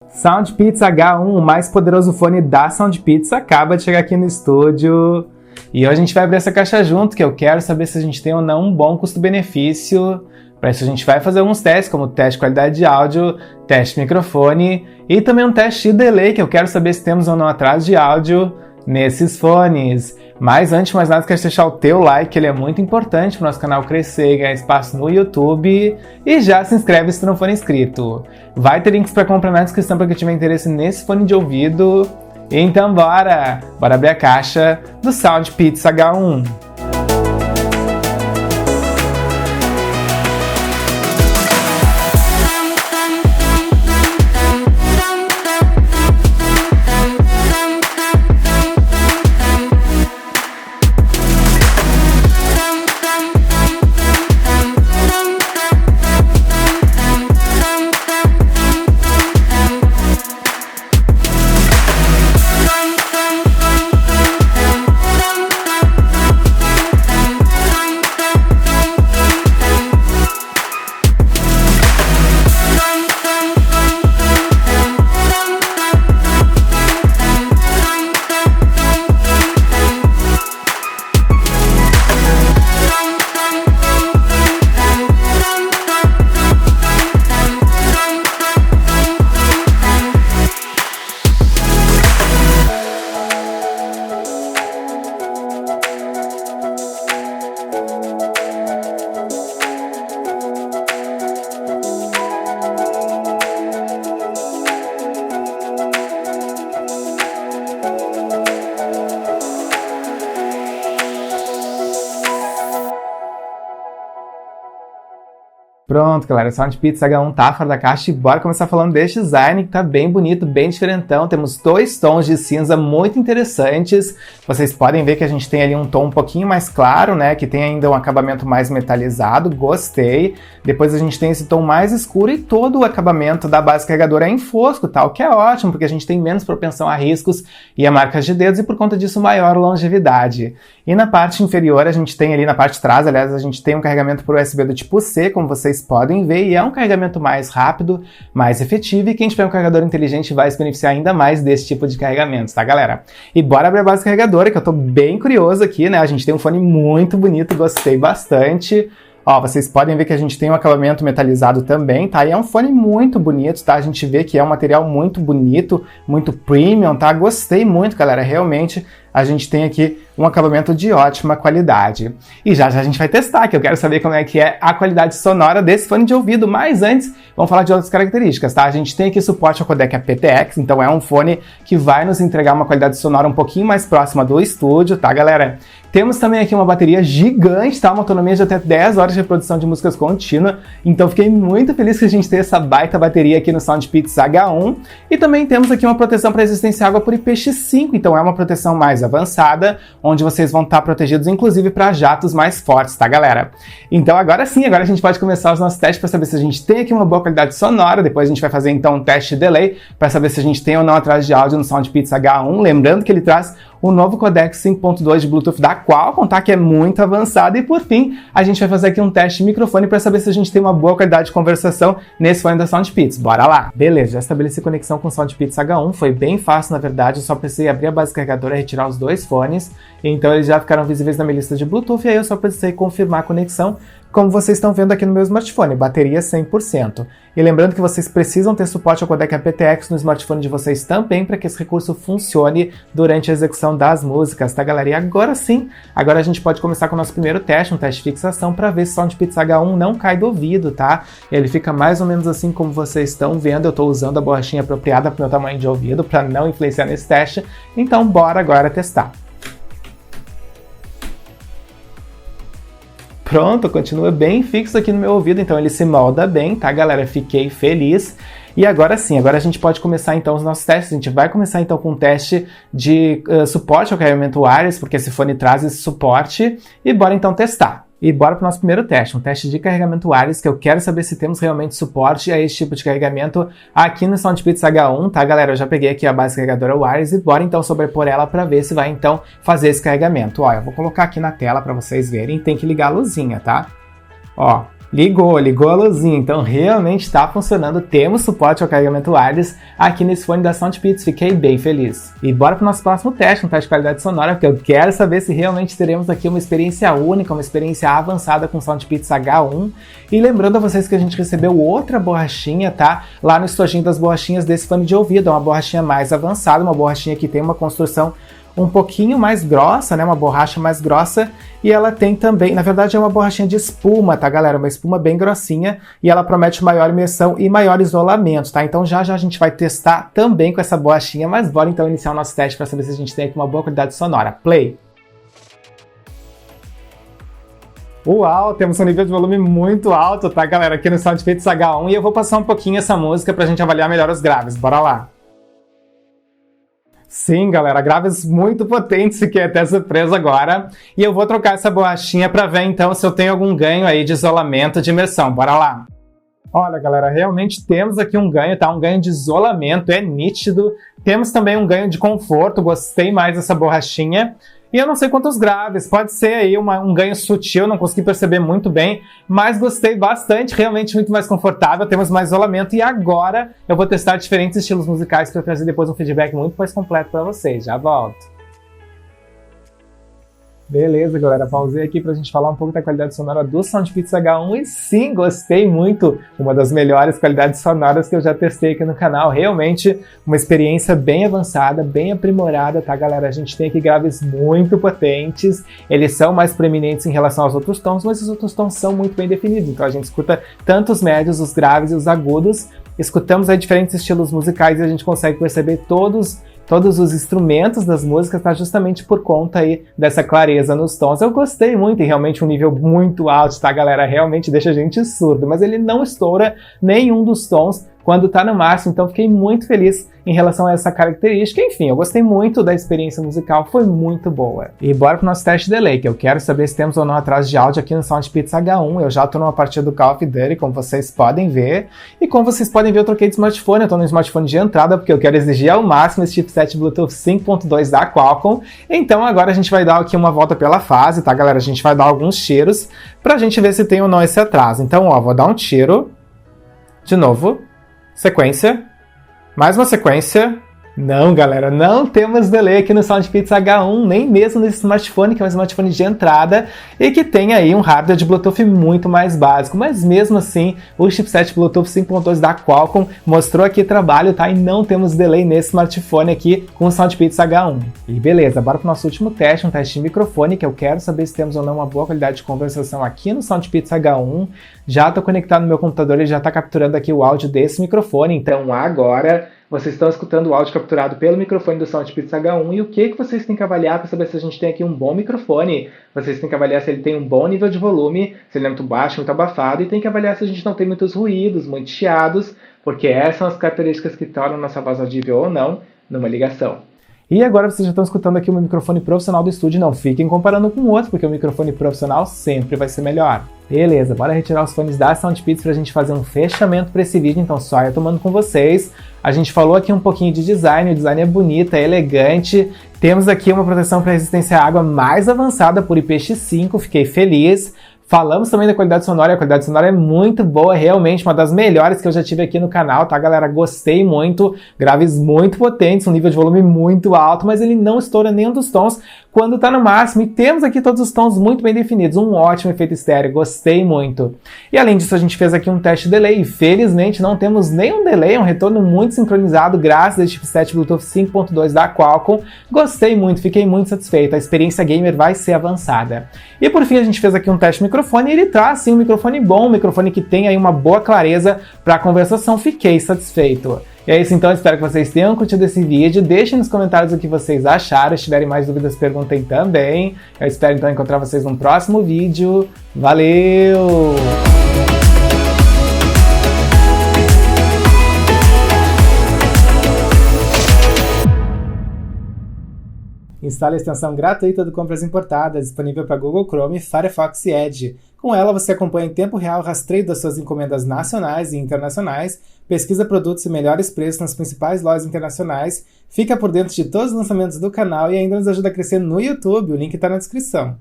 SoundPizza H1, o mais poderoso fone da SoundPizza, acaba de chegar aqui no estúdio. E hoje a gente vai abrir essa caixa junto, que eu quero saber se a gente tem ou não um bom custo-benefício. Para isso a gente vai fazer alguns testes, como teste de qualidade de áudio, teste de microfone e também um teste de delay, que eu quero saber se temos ou não atraso de áudio nesses fones. Mas antes de mais nada, quero deixar o teu like, ele é muito importante para o nosso canal crescer e ganhar espaço no YouTube. E já se inscreve se tu não for inscrito. Vai ter links para comprar na descrição para quem tiver interesse nesse fone de ouvido. Então bora abrir a caixa do SoundPizza H1. Pronto, galera, o SoundPizza H1 tá fora da caixa e bora começar falando deste design que tá bem bonito, bem diferentão. Temos dois tons de cinza muito interessantes. Vocês podem ver que a gente tem ali um tom um pouquinho mais claro, né, que tem ainda um acabamento mais metalizado, gostei. Depois a gente tem esse tom mais escuro e todo o acabamento da base carregadora é em fosco, tá? O que é ótimo, porque a gente tem menos propensão a riscos e a marcas de dedos e por conta disso maior longevidade. E na parte inferior a gente tem ali, na parte de trás, aliás, a gente tem um carregamento por USB do tipo C, como vocês podem ver, e é um carregamento mais rápido, mais efetivo, e quem tiver um carregador inteligente vai se beneficiar ainda mais desse tipo de carregamento, tá, galera? E bora abrir a base carregadora, que eu tô bem curioso aqui, né? A gente tem um fone muito bonito, gostei bastante. Ó, vocês podem ver que a gente tem um acabamento metalizado também, tá? E é um fone muito bonito, tá? A gente vê que é um material muito bonito, muito premium, tá? Gostei muito, galera, realmente a gente tem aqui um acabamento de ótima qualidade. E já a gente vai testar, que eu quero saber como é que é a qualidade sonora desse fone de ouvido, mas antes, vamos falar de outras características, tá? A gente tem aqui suporte ao codec aptX, então é um fone que vai nos entregar uma qualidade sonora um pouquinho mais próxima do estúdio, tá, galera? Temos também aqui uma bateria gigante, tá? Uma autonomia de até 10 horas de reprodução de músicas contínua, então fiquei muito feliz que a gente tenha essa baita bateria aqui no SoundPizza H1. E também temos aqui uma proteção para resistência à água por IPX5, então é uma proteção mais avançada, onde vocês vão estar protegidos inclusive para jatos mais fortes, tá, galera? Então agora sim, agora a gente pode começar os nossos testes para saber se a gente tem aqui uma boa qualidade sonora. Depois a gente vai fazer então um teste de delay para saber se a gente tem ou não atraso de áudio no SoundPizza H1, lembrando que ele traz o novo codec 5.2 de Bluetooth da Qualcomm, tá? Que é muito avançado. E por fim, a gente vai fazer aqui um teste de microfone para saber se a gente tem uma boa qualidade de conversação nesse fone da SoundPizza. Bora lá! Beleza, já estabeleci conexão com o SoundPizza H1, foi bem fácil na verdade, eu só precisei abrir a base carregadora e retirar os dois fones, então eles já ficaram visíveis na minha lista de Bluetooth, e aí eu só precisei confirmar a conexão, como vocês estão vendo aqui no meu smartphone, bateria 100%. E lembrando que vocês precisam ter suporte ao codec aptX no smartphone de vocês também, para que esse recurso funcione durante a execução das músicas, tá, galera? E agora sim, agora a gente pode começar com o nosso primeiro teste, um teste de fixação, para ver se o SoundPizza H1 não cai do ouvido, tá? Ele fica mais ou menos assim como vocês estão vendo, eu estou usando a borrachinha apropriada para o meu tamanho de ouvido, para não influenciar nesse teste, então bora agora testar. Pronto, continua bem fixo aqui no meu ouvido, então ele se molda bem, tá, galera? Fiquei feliz. E agora sim, agora a gente pode começar então os nossos testes. A gente vai começar então com um teste de suporte ao carregamento wireless, porque esse fone traz esse suporte, e bora então testar. E bora para o nosso primeiro teste, um teste de carregamento wireless, que eu quero saber se temos realmente suporte a esse tipo de carregamento aqui no SoundPizza H1, tá, galera? Eu já peguei aqui a base carregadora wireless e bora então sobrepor ela para ver se vai então fazer esse carregamento. Ó, eu vou colocar aqui na tela para vocês verem, tem que ligar a luzinha, tá? Ó, Ligou a luzinha, então realmente está funcionando, temos suporte ao carregamento wireless aqui nesse fone da Soundpeats, fiquei bem feliz. E bora para o nosso próximo teste, um teste de qualidade sonora, porque eu quero saber se realmente teremos aqui uma experiência única, uma experiência avançada com o Soundpeats H1. E lembrando a vocês que a gente recebeu outra borrachinha, tá? Lá no estojinho das borrachinhas desse fone de ouvido, é uma borrachinha mais avançada, uma borrachinha que tem uma construção um pouquinho mais grossa, né, uma borracha mais grossa, e ela tem também, na verdade é uma borrachinha de espuma, tá galera, uma espuma bem grossinha, e ela promete maior imersão e maior isolamento, tá? Então já a gente vai testar também com essa borrachinha, mas bora então iniciar o nosso teste para saber se a gente tem aqui uma boa qualidade sonora. Play! Uau, temos um nível de volume muito alto, tá galera, aqui no Soundpeats H1, e eu vou passar um pouquinho essa música pra gente avaliar melhor os graves, bora lá! Sim, galera, graves muito potentes, fiquei até surpreso agora. E eu vou trocar essa borrachinha para ver então se eu tenho algum ganho aí de isolamento, de imersão. Bora lá! Olha, galera, realmente temos aqui um ganho, tá? Um ganho de isolamento, é nítido. Temos também um ganho de conforto, gostei mais dessa borrachinha. E eu não sei quantos graves, pode ser aí um ganho sutil, não consegui perceber muito bem, mas gostei bastante, realmente muito mais confortável, temos mais isolamento e agora eu vou testar diferentes estilos musicais para trazer depois um feedback muito mais completo para vocês. Já volto! Beleza, galera, pausei aqui pra gente falar um pouco da qualidade sonora do Soundpeats H1 e sim, gostei muito, uma das melhores qualidades sonoras que eu já testei aqui no canal, realmente uma experiência bem avançada, bem aprimorada, tá galera? A gente tem aqui graves muito potentes, eles são mais preeminentes em relação aos outros tons, mas os outros tons são muito bem definidos, então a gente escuta tanto os médios, os graves e os agudos, escutamos aí diferentes estilos musicais e a gente consegue perceber todos os instrumentos das músicas, tá justamente por conta aí dessa clareza nos tons. Eu gostei muito e realmente um nível muito alto, tá galera? Realmente deixa a gente surdo, mas ele não estoura nenhum dos tons quando tá no máximo, então fiquei muito feliz em relação a essa característica. Enfim, eu gostei muito da experiência musical, foi muito boa. E bora pro nosso teste de delay, que eu quero saber se temos ou não atraso de áudio aqui no Soundpeats H1. Eu já tô numa partida do Call of Duty, como vocês podem ver. E como vocês podem ver, eu troquei de smartphone, eu tô no smartphone de entrada, porque eu quero exigir ao máximo esse chipset Bluetooth 5.2 da Qualcomm. Então agora a gente vai dar aqui uma volta pela fase, tá galera? A gente vai dar alguns tiros pra gente ver se tem ou não esse atraso. Então, ó, vou dar um tiro, de novo, sequência, mais uma sequência. Não, galera, não temos delay aqui no Soundpeats H1, nem mesmo nesse smartphone, que é um smartphone de entrada e que tem aí um hardware de Bluetooth muito mais básico, mas mesmo assim, o chipset Bluetooth 5.2 da Qualcomm mostrou aqui trabalho, tá? E não temos delay nesse smartphone aqui com o Soundpeats H1. E beleza, bora pro nosso último teste, um teste de microfone, que eu quero saber se temos ou não uma boa qualidade de conversação aqui no Soundpeats H1. Já tô conectado no meu computador, ele já tá capturando aqui o áudio desse microfone, então agora vocês estão escutando o áudio capturado pelo microfone do Soundpeats H1 e o que vocês têm que avaliar para saber se a gente tem aqui um bom microfone. Vocês têm que avaliar se ele tem um bom nível de volume, se ele é muito baixo, muito abafado, e tem que avaliar se a gente não tem muitos ruídos, muitos chiados, porque essas são as características que tornam nossa voz audível ou não numa ligação. E agora vocês já estão escutando aqui o meu microfone profissional do estúdio, não fiquem comparando com o outro, porque o microfone profissional sempre vai ser melhor. Beleza, bora retirar os fones da Soundpeats pra gente fazer um fechamento para esse vídeo, então só eu tomando com vocês. A gente falou aqui um pouquinho de design, o design é bonito, é elegante. Temos aqui uma proteção para resistência à água mais avançada por IPX5, fiquei feliz. Falamos também da qualidade sonora, a qualidade sonora é muito boa, realmente uma das melhores que eu já tive aqui no canal, tá galera? Gostei muito, graves muito potentes, um nível de volume muito alto, mas ele não estoura nenhum dos tons quando tá no máximo, e temos aqui todos os tons muito bem definidos, um ótimo efeito estéreo, gostei muito. E além disso, a gente fez aqui um teste de delay, e felizmente não temos nenhum delay, é um retorno muito sincronizado graças ao chipset Bluetooth 5.2 da Qualcomm, gostei muito, fiquei muito satisfeito, a experiência gamer vai ser avançada. E por fim, a gente fez aqui um teste de microfone, e ele traz sim um microfone bom, um microfone que tem aí uma boa clareza para a conversação, fiquei satisfeito. E é isso então, espero que vocês tenham curtido esse vídeo, deixem nos comentários o que vocês acharam, se tiverem mais dúvidas perguntem também. Eu espero então encontrar vocês num próximo vídeo, valeu! Instale a extensão gratuita do Compras Importadas, disponível para Google Chrome, Firefox e Edge. Com ela, você acompanha em tempo real o rastreio das suas encomendas nacionais e internacionais, pesquisa produtos e melhores preços nas principais lojas internacionais, fica por dentro de todos os lançamentos do canal e ainda nos ajuda a crescer no YouTube, o link está na descrição.